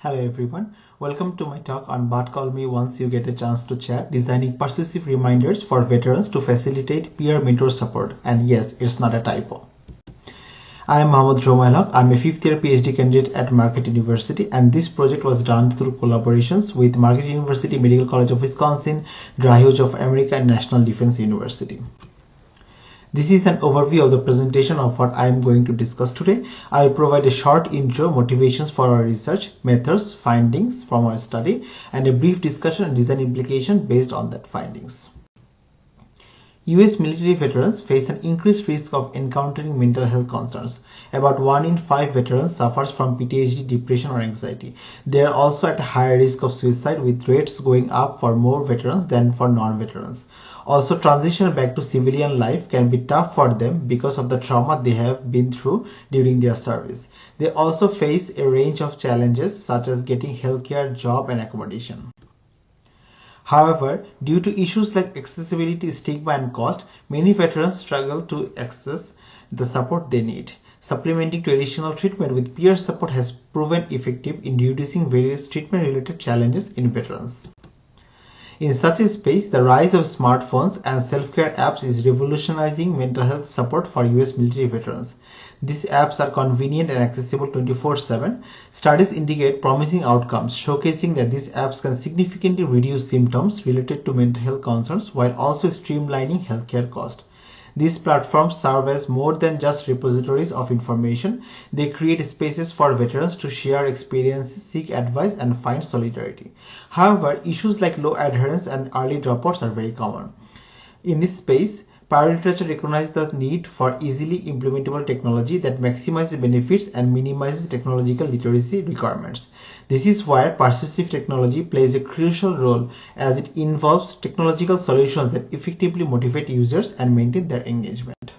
Hello everyone, welcome to my talk on But Call Me Once You Get a Chance to Chat, designing persuasive reminders for veterans to facilitate peer mentor support. And yes, it's not a typo. I am Mohammad Romailhaq. I'm a 5th year PhD candidate at Marquette University, and this project was done through collaborations with Marquette University, Medical College of Wisconsin, Dreyhouse of America, and National Defense University. This is an overview of the presentation of what I am going to discuss today. I will provide a short intro, motivations for our research, methods, findings from our study, and a brief discussion and design implication based on that findings. US military veterans face an increased risk of encountering mental health concerns. About 1 in 5 veterans suffers from PTSD, depression, or anxiety. They are also at a higher risk of suicide, with rates going up for more veterans than for non-veterans. Also, transition back to civilian life can be tough for them because of the trauma they have been through during their service. They also face a range of challenges such as getting healthcare, job, and accommodation. However, due to issues like accessibility, stigma, and cost, many veterans struggle to access the support they need. Supplementing traditional treatment with peer support has proven effective in reducing various treatment-related challenges in veterans. In such a space, the rise of smartphones and self-care apps is revolutionizing mental health support for US military veterans. These apps are convenient and accessible 24/7. Studies indicate promising outcomes, showcasing that these apps can significantly reduce symptoms related to mental health concerns while also streamlining healthcare costs. These platforms serve as more than just repositories of information. They create spaces for veterans to share experiences, seek advice, and find solidarity. However, issues like low adherence and early dropouts are very common. In this space, prior literature recognizes the need for easily implementable technology that maximizes benefits and minimizes technological literacy requirements. This is where persuasive technology plays a crucial role, as it involves technological solutions that effectively motivate users and maintain their engagement.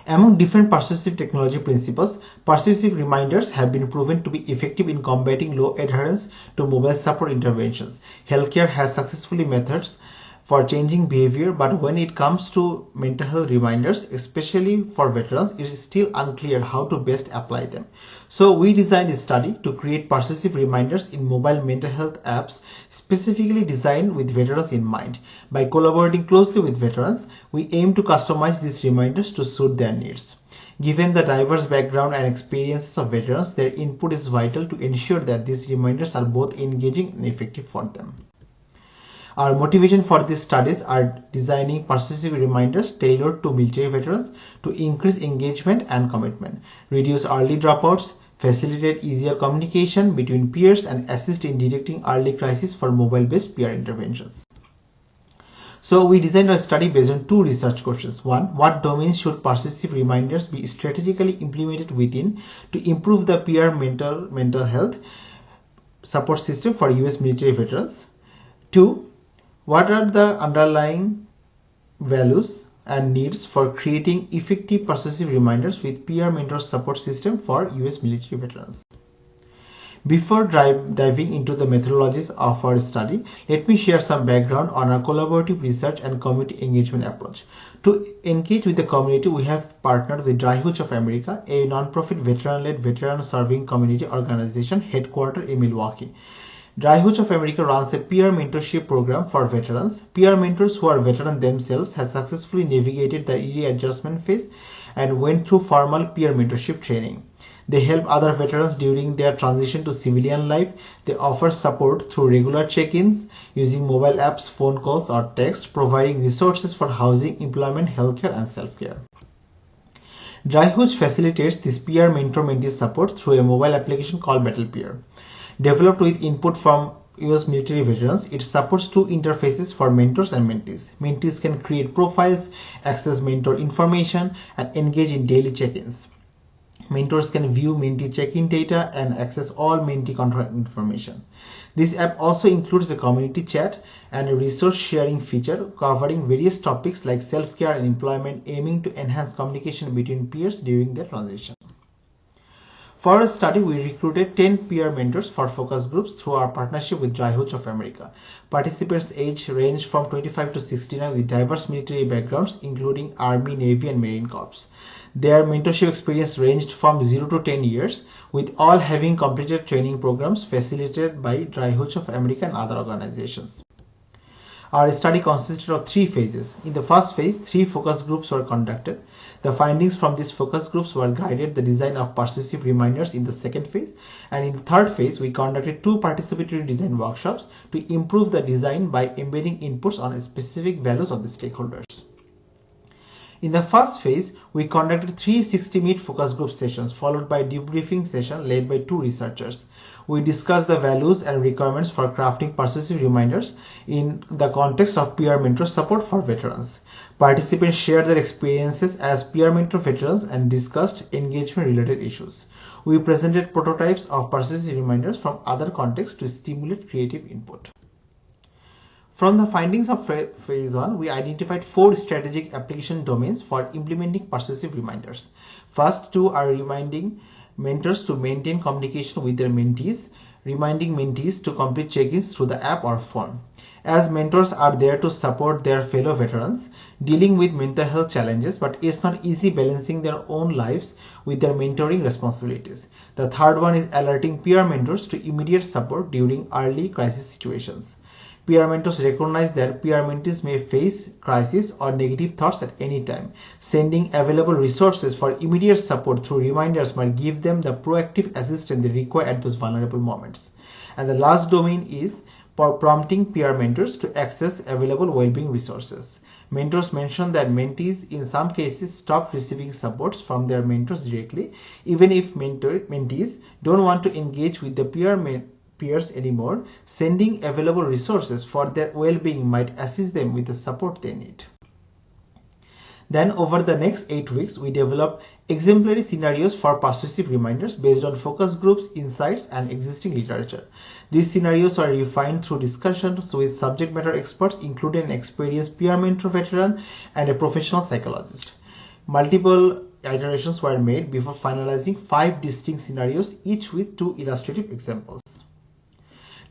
Among different persuasive technology principles, persuasive reminders have been proven to be effective in combating low adherence to mobile support interventions. Healthcare has successfully methods for changing behavior, but when it comes to mental health reminders, especially for veterans, it is still unclear how to best apply them. So we designed a study to create persuasive reminders in mobile mental health apps specifically designed with veterans in mind. By collaborating closely with veterans, we aim to customize these reminders to suit their needs. Given the diverse background and experiences of veterans, their input is vital to ensure that these reminders are both engaging and effective for them. Our motivation for these studies are designing persuasive reminders tailored to military veterans to increase engagement and commitment, reduce early dropouts, facilitate easier communication between peers, and assist in detecting early crises for mobile-based peer interventions. So we designed a study based on 2 research questions. 1. What domains should persuasive reminders be strategically implemented within to improve the peer mental health support system for US military veterans? 2. What are the underlying values and needs for creating effective persuasive reminders with peer mentor support system for US military veterans? Before diving into the methodologies of our study, let me share some background on our collaborative research and community engagement approach. To engage with the community, we have partnered with Dreyhouse of America, a non-profit veteran-led veteran-serving community organization headquartered in Milwaukee. Dreyhouse of America runs a peer mentorship program for veterans. Peer mentors who are veterans themselves have successfully navigated the readjustment phase and went through formal peer mentorship training. They help other veterans during their transition to civilian life. They offer support through regular check-ins using mobile apps, phone calls, or text, providing resources for housing, employment, healthcare, and self-care. Dreyhouse facilitates this peer mentor-mentee support through a mobile application called BattlePeer. Developed with input from US military veterans, it supports 2 interfaces for mentors and mentees. Mentees can create profiles, access mentor information, and engage in daily check-ins. Mentors can view mentee check-in data and access all mentee contact information. This app also includes a community chat and a resource sharing feature covering various topics like self-care and employment, aiming to enhance communication between peers during their transition. For a study, we recruited 10 peer mentors for focus groups through our partnership with Dry Hooch of America. Participants' age ranged from 25 to 69 with diverse military backgrounds, including Army, Navy, and Marine Corps. Their mentorship experience ranged from 0 to 10 years, with all having completed training programs facilitated by Dry Hooch of America and other organizations. Our study consisted of 3 phases. In the first phase, 3 focus groups were conducted. The findings from these focus groups were guided the design of persuasive reminders in the second phase. And in the third phase, we conducted 2 participatory design workshops to improve the design by embedding inputs on specific values of the stakeholders. In the first phase, we conducted 3 60-minute focus group sessions followed by a debriefing session led by 2 researchers. We discussed the values and requirements for crafting persuasive reminders in the context of peer mentor support for veterans. Participants shared their experiences as peer mentor veterans and discussed engagement-related issues. We presented prototypes of persuasive reminders from other contexts to stimulate creative input. From the findings of phase 1, we identified 4 strategic application domains for implementing persuasive reminders. First 2 are reminding mentors to maintain communication with their mentees, reminding mentees to complete check-ins through the app or phone. As mentors are there to support their fellow veterans dealing with mental health challenges, but it's not easy balancing their own lives with their mentoring responsibilities. The third one is alerting peer mentors to immediate support during early crisis situations. Peer mentors recognize that peer mentees may face crisis or negative thoughts at any time. Sending available resources for immediate support through reminders might give them the proactive assistance they require at those vulnerable moments. And the last domain is prompting peer mentors to access available well-being resources. Mentors mention that mentees in some cases stop receiving supports from their mentors directly, even if mentees don't want to engage with the peers anymore. Sending available resources for their well-being might assist them with the support they need. Then over the next 8 weeks, we developed exemplary scenarios for persuasive reminders based on focus groups, insights, and existing literature. These scenarios are refined through discussions with subject matter experts, including an experienced peer mentor veteran and a professional psychologist. Multiple iterations were made before finalizing 5 distinct scenarios, each with 2 illustrative examples.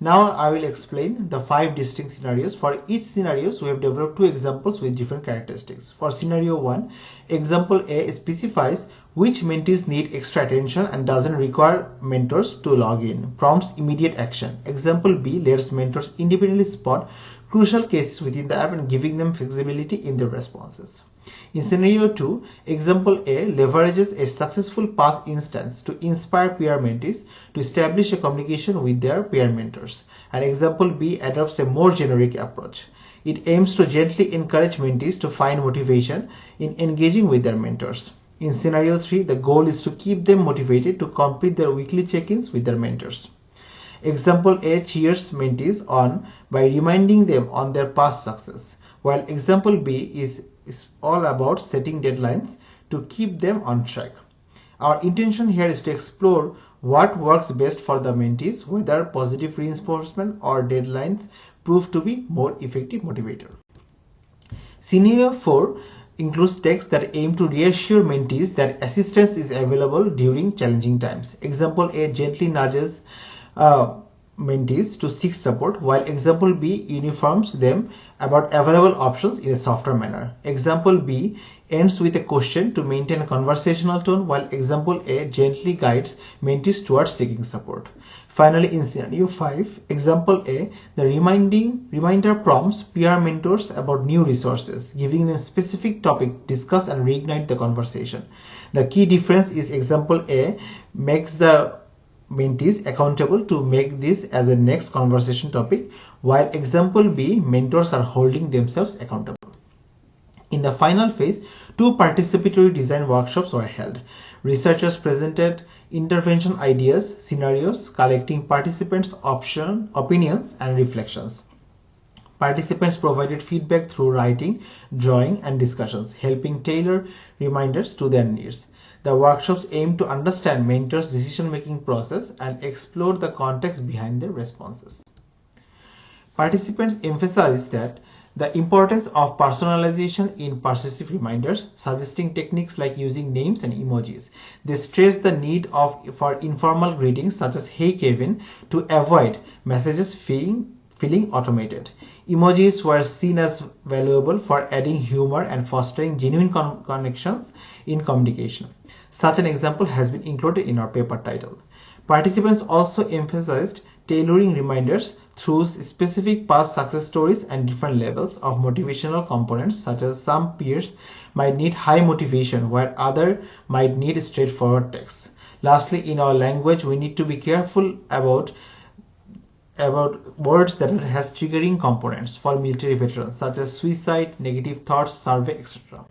Now I will explain the 5 distinct scenarios. For each scenario, we have developed 2 examples with different characteristics. For scenario 1, example A specifies which mentees need extra attention and doesn't require mentors to log in, prompts immediate action. Example B lets mentors independently spot crucial cases within the app and giving them flexibility in their responses. In scenario 2, example A leverages a successful past instance to inspire peer mentees to establish a communication with their peer mentors. And example B adopts a more generic approach. It aims to gently encourage mentees to find motivation in engaging with their mentors. In scenario 3, the goal is to keep them motivated to complete their weekly check-ins with their mentors. Example A cheers mentees on by reminding them on their past success, while example B is all about setting deadlines to keep them on track. Our intention here is to explore what works best for the mentees, whether positive reinforcement or deadlines prove to be more effective motivator. Scenario 4 includes texts that aim to reassure mentees that assistance is available during challenging times. Example A gently nudges mentees to seek support, while example B uniforms them about available options in a softer manner. Example B ends with a question to maintain a conversational tone, while example A gently guides mentees towards seeking support. Finally, in scenario 5, example A, the reminder prompts peer mentors about new resources, giving them specific topic to discuss and reignite the conversation. The key difference is example A makes the mentees accountable to make this as a next conversation topic, while example B, mentors are holding themselves accountable. In the final phase, 2 participatory design workshops were held. Researchers presented intervention ideas, scenarios, collecting participants' opinions and reflections. Participants provided feedback through writing, drawing, and discussions, helping tailor reminders to their needs. The workshops aim to understand mentors' decision-making process and explore the context behind their responses. Participants emphasized that The importance of personalization in persuasive reminders, suggesting techniques like using names and emojis. They stress the need for informal greetings such as "Hey Kevin" to avoid messages feeling automated. Emojis were seen as valuable for adding humor and fostering genuine connections in communication. Such an example has been included in our paper title. Participants also emphasized tailoring reminders through specific past success stories and different levels of motivational components, such as some peers might need high motivation while others might need straightforward text. Lastly, in our language, we need to be careful about words that has triggering components for military veterans, such as suicide, negative thoughts, survey, etc.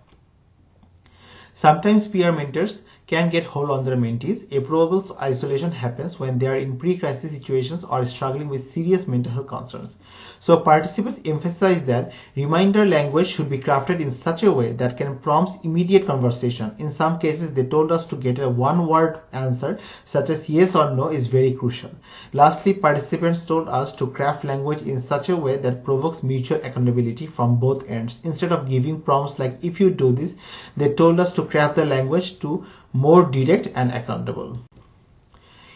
Sometimes peer mentors can get hold on their mentees. A probable isolation happens when they are in pre-crisis situations or struggling with serious mental health concerns. So participants emphasize that reminder language should be crafted in such a way that can prompt immediate conversation. In some cases, they told us to get a one-word answer such as yes or no is very crucial. Lastly, participants told us to craft language in such a way that provokes mutual accountability from both ends. Instead of giving prompts like "if you do this," they told us to craft the language to more direct and accountable.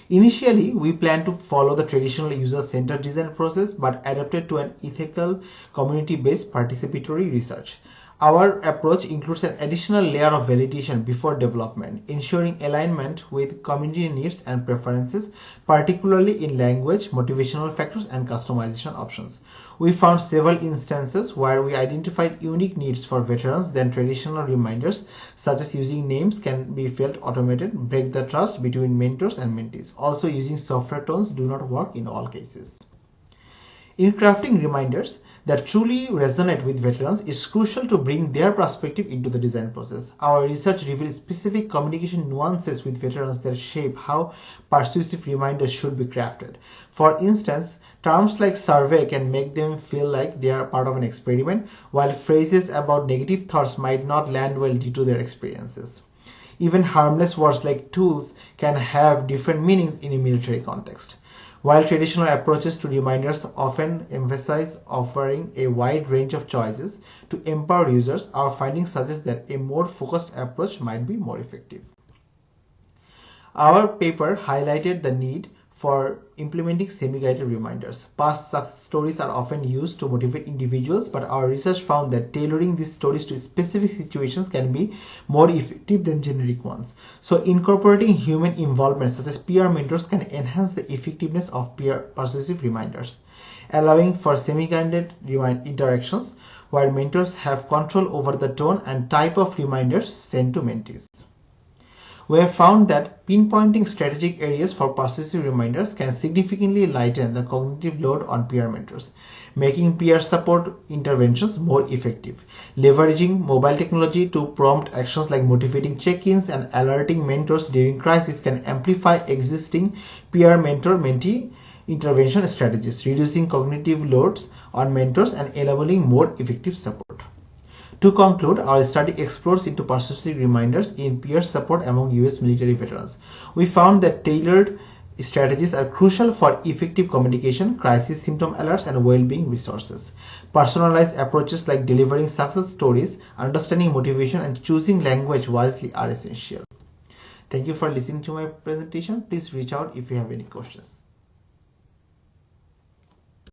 Initially, we planned to follow the traditional user-centered design process but adapted to an ethical, community-based participatory research. Our approach includes an additional layer of validation before development, ensuring alignment with community needs and preferences, particularly in language, motivational factors, and customization options. We found several instances where we identified unique needs for veterans than traditional reminders, such as using names can be felt automated, break the trust between mentors and mentees. Also, using softer tones do not work in all cases. In crafting reminders that truly resonate with veterans, it's crucial to bring their perspective into the design process. Our research reveals specific communication nuances with veterans that shape how persuasive reminders should be crafted. For instance, terms like survey can make them feel like they are part of an experiment, while phrases about negative thoughts might not land well due to their experiences. Even harmless words like tools can have different meanings in a military context. While traditional approaches to reminders often emphasize offering a wide range of choices to empower users, our findings suggest that a more focused approach might be more effective. Our paper highlighted the need for implementing semi-guided reminders. Past success stories are often used to motivate individuals, but our research found that tailoring these stories to specific situations can be more effective than generic ones. So incorporating human involvement such as peer mentors can enhance the effectiveness of peer persuasive reminders, allowing for semi-guided interactions where mentors have control over the tone and type of reminders sent to mentees. We have found that pinpointing strategic areas for persuasive reminders can significantly lighten the cognitive load on peer mentors, making peer support interventions more effective. Leveraging mobile technology to prompt actions like motivating check-ins and alerting mentors during crisis can amplify existing peer mentor-mentee intervention strategies, reducing cognitive loads on mentors and enabling more effective support. To conclude, our study explores into persuasive reminders in peer support among US military veterans. We found that tailored strategies are crucial for effective communication, crisis symptom alerts, and well-being resources. Personalized approaches like delivering success stories, understanding motivation, and choosing language wisely are essential. Thank you for listening to my presentation. Please reach out if you have any questions.